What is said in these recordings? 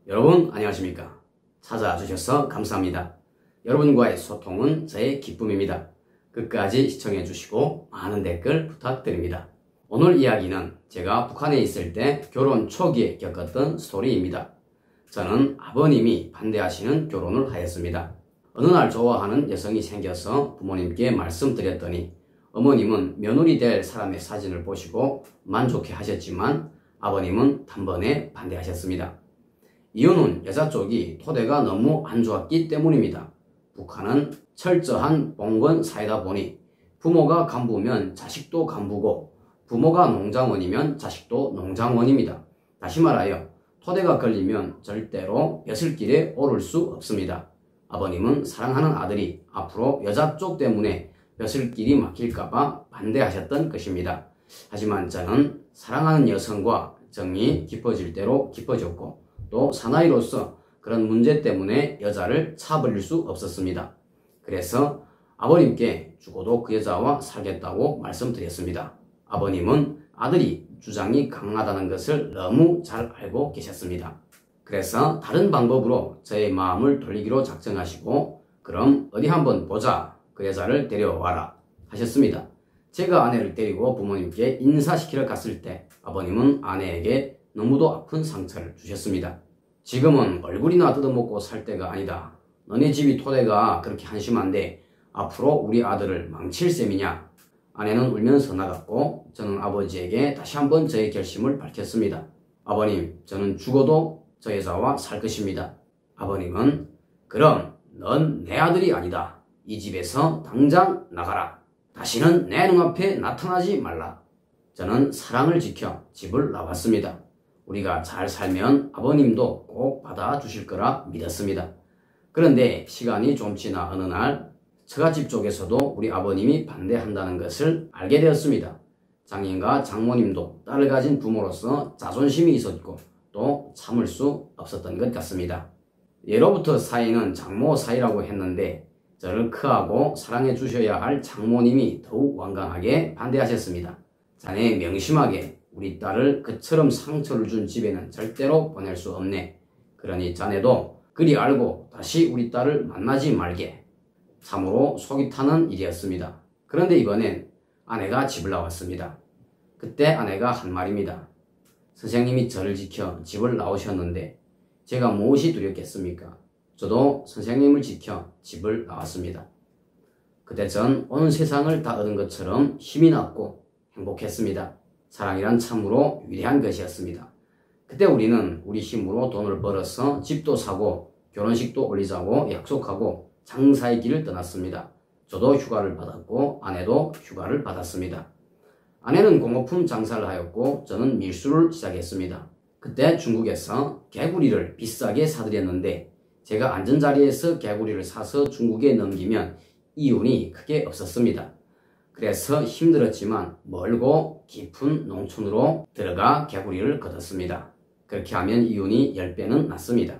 여러분 안녕하십니까? 찾아주셔서 감사합니다. 여러분과의 소통은 저의 기쁨입니다. 끝까지 시청해 주시고 많은 댓글 부탁드립니다. 오늘 이야기는 제가 북한에 있을 때 결혼 초기에 겪었던 스토리입니다. 저는 아버님이 반대하시는 결혼을 하였습니다. 어느 날 좋아하는 여성이 생겨서 부모님께 말씀드렸더니 어머님은 며느리 될 사람의 사진을 보시고 만족해 하셨지만 아버님은 단번에 반대하셨습니다. 이유는 여자 쪽이 토대가 너무 안 좋았기 때문입니다. 북한은 철저한 봉건 사회다 보니 부모가 간부면 자식도 간부고 부모가 농장원이면 자식도 농장원입니다. 다시 말하여 토대가 걸리면 절대로 벼슬길에 오를 수 없습니다. 아버님은 사랑하는 아들이 앞으로 여자 쪽 때문에 벼슬길이 막힐까봐 반대하셨던 것입니다. 하지만 저는 사랑하는 여성과 정이 깊어질 대로 깊어졌고 또 사나이로서 그런 문제 때문에 여자를 차버릴 수 없었습니다. 그래서 아버님께 죽어도 그 여자와 살겠다고 말씀드렸습니다. 아버님은 아들이 주장이 강하다는 것을 너무 잘 알고 계셨습니다. 그래서 다른 방법으로 저의 마음을 돌리기로 작정하시고 그럼 어디 한번 보자, 그 여자를 데려와라 하셨습니다. 제가 아내를 데리고 부모님께 인사시키러 갔을 때 아버님은 아내에게 너무도 아픈 상처를 주셨습니다. 지금은 얼굴이나 뜯어먹고 살 때가 아니다. 너네 집이 토대가 그렇게 한심한데 앞으로 우리 아들을 망칠 셈이냐. 아내는 울면서 나갔고 저는 아버지에게 다시 한번 저의 결심을 밝혔습니다. 아버님, 저는 죽어도 저 여자와 살 것입니다. 아버님은 그럼 넌 내 아들이 아니다. 이 집에서 당장 나가라. 다시는 내 눈앞에 나타나지 말라. 저는 사랑을 지켜 집을 나왔습니다. 우리가 잘 살면 아버님도 꼭 받아주실 거라 믿었습니다. 그런데 시간이 좀 지나 어느 날 처갓집 쪽에서도 우리 아버님이 반대한다는 것을 알게 되었습니다. 장인과 장모님도 딸을 가진 부모로서 자존심이 있었고 또 참을 수 없었던 것 같습니다. 예로부터 사이는 장모 사이라고 했는데 저를 크하고 사랑해 주셔야 할 장모님이 더욱 완강하게 반대하셨습니다. 자네 명심하게 우리 딸을 그처럼 상처를 준 집에는 절대로 보낼 수 없네. 그러니 자네도 그리 알고 다시 우리 딸을 만나지 말게. 참으로 속이 타는 일이었습니다. 그런데 이번엔 아내가 집을 나왔습니다. 그때 아내가 한 말입니다. 선생님이 저를 지켜 집을 나오셨는데 제가 무엇이 두렵겠습니까? 저도 선생님을 지켜 집을 나왔습니다. 그때 전 온 세상을 다 얻은 것처럼 힘이 났고 행복했습니다. 사랑이란 참으로 위대한 것이었습니다. 그때 우리는 우리 힘으로 돈을 벌어서 집도 사고 결혼식도 올리자고 약속하고 장사의 길을 떠났습니다. 저도 휴가를 받았고 아내도 휴가를 받았습니다. 아내는 공업품 장사를 하였고 저는 밀수를 시작했습니다. 그때 중국에서 개구리를 비싸게 사들였는데 제가 앉은 자리에서 개구리를 사서 중국에 넘기면 이윤이 크게 없었습니다. 그래서 힘들었지만 멀고 깊은 농촌으로 들어가 개구리를 걷었습니다. 그렇게 하면 이윤이 10배는 났습니다.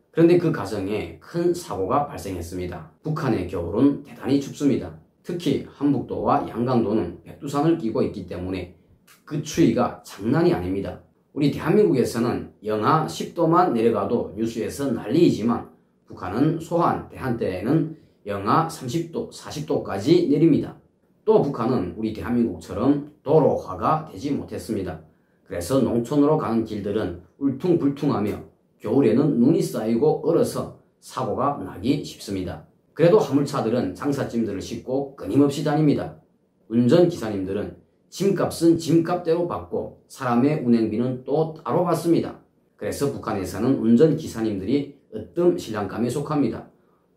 그런데 그 과정에 큰 사고가 발생했습니다. 북한의 겨울은 대단히 춥습니다. 특히 한북도와 양강도는 백두산을 끼고 있기 때문에 그 추위가 장난이 아닙니다. 우리 대한민국에서는 영하 10도만 내려가도 뉴스에서 난리이지만 북한은 소한, 대한때에는 영하 30도, 40도까지 내립니다. 또 북한은 우리 대한민국처럼 도로화가 되지 못했습니다. 그래서 농촌으로 가는 길들은 울퉁불퉁하며 겨울에는 눈이 쌓이고 얼어서 사고가 나기 쉽습니다. 그래도 화물차들은 장사짐들을 싣고 끊임없이 다닙니다. 운전기사님들은 짐값은 짐값대로 받고 사람의 운행비는 또 따로 받습니다. 그래서 북한에서는 운전기사님들이 으뜸 신랑감에 속합니다.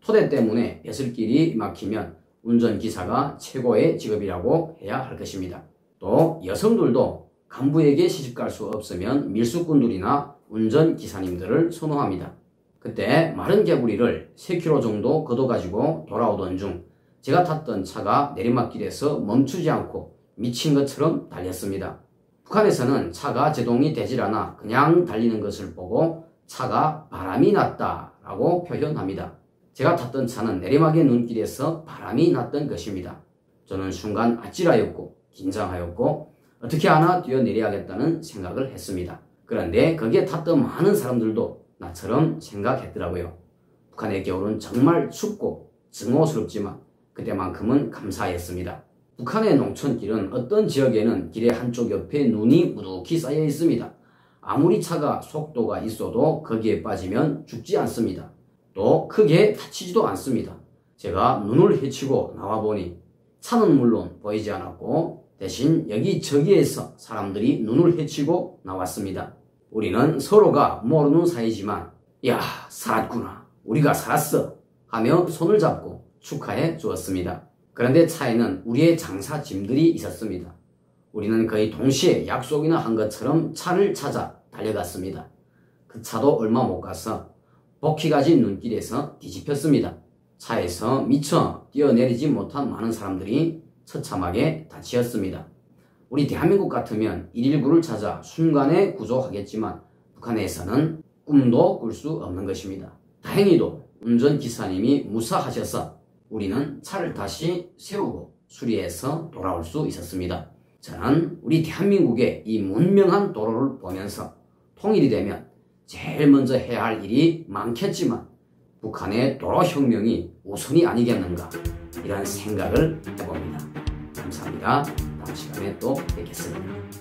토대 때문에 벼슬길이 막히면 운전기사가 최고의 직업이라고 해야 할 것입니다. 또 여성들도 간부에게 시집갈 수 없으면 밀수꾼들이나 운전기사님들을 선호합니다. 그때 마른 개구리를 3km 정도 걷어가지고 돌아오던 중 제가 탔던 차가 내리막길에서 멈추지 않고 미친 것처럼 달렸습니다. 북한에서는 차가 제동이 되질 않아 그냥 달리는 것을 보고 차가 바람이 났다라고 표현합니다. 제가 탔던 차는 내리막의 눈길에서 바람이 났던 것입니다. 저는 순간 아찔하였고 긴장하였고 어떻게 하나 뛰어내려야겠다는 생각을 했습니다. 그런데 거기에 탔던 많은 사람들도 나처럼 생각했더라고요. 북한의 겨울은 정말 춥고 증오스럽지만 그때만큼은 감사했습니다. 북한의 농촌길은 어떤 지역에는 길의 한쪽 옆에 눈이 무득히 쌓여 있습니다. 아무리 차가 속도가 있어도 거기에 빠지면 죽지 않습니다. 또 크게 다치지도 않습니다. 제가 눈을 헤치고 나와보니 차는 물론 보이지 않았고 대신 여기저기에서 사람들이 눈을 헤치고 나왔습니다. 우리는 서로가 모르는 사이지만 야, 살았구나, 우리가 살았어 하며 손을 잡고 축하해 주었습니다. 그런데 차에는 우리의 장사 짐들이 있었습니다. 우리는 거의 동시에 약속이나 한 것처럼 차를 찾아 달려갔습니다. 그 차도 얼마 못 가서 복희가진 눈길에서 뒤집혔습니다. 차에서 미처 뛰어내리지 못한 많은 사람들이 처참하게 다치었습니다. 우리 대한민국 같으면 119를 찾아 순간에 구조하겠지만 북한에서는 꿈도 꿀 수 없는 것입니다. 다행히도 운전기사님이 무사하셔서 우리는 차를 다시 세우고 수리해서 돌아올 수 있었습니다. 저는 우리 대한민국의 이 문명한 도로를 보면서 통일이 되면 제일 먼저 해야 할 일이 많겠지만 북한의 도로혁명이 우선이 아니겠는가, 이런 생각을 해봅니다. 감사합니다. 다음 시간에 또 뵙겠습니다.